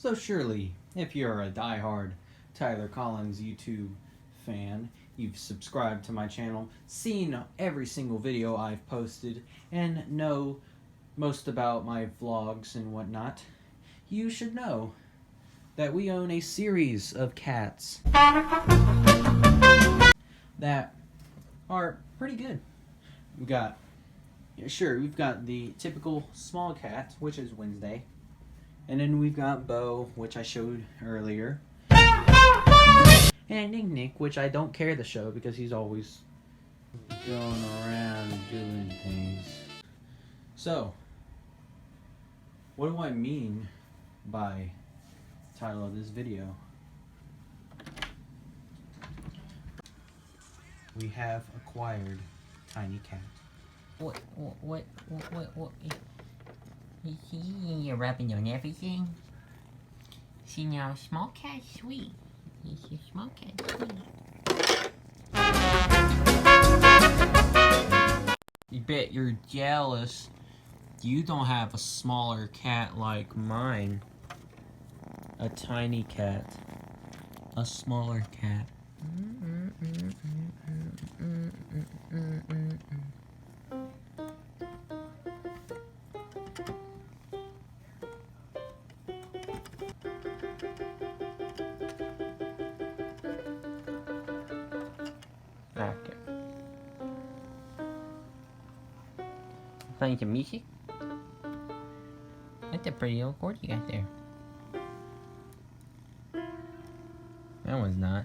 So surely, if you're a diehard Tyler Collins YouTube fan, you've subscribed to my channel, seen every single video I've posted, and know most about my vlogs and whatnot, you should know that we own a series of cats that are pretty good. We've got the typical small cat, which is Wednesday. And then we've got Bo, which I showed earlier. And Nick, which I don't care to show because he's always going around doing things. So, what do I mean by the title of this video? We have acquired Tiny Cat. What? You're rubbing on everything? See now, small cat sweet. He's a small cat sweet. You bet you're jealous. You don't have a smaller cat like mine. A tiny cat. A smaller cat. Okay. Playing some music? That's a pretty old chord you got there. That one's not.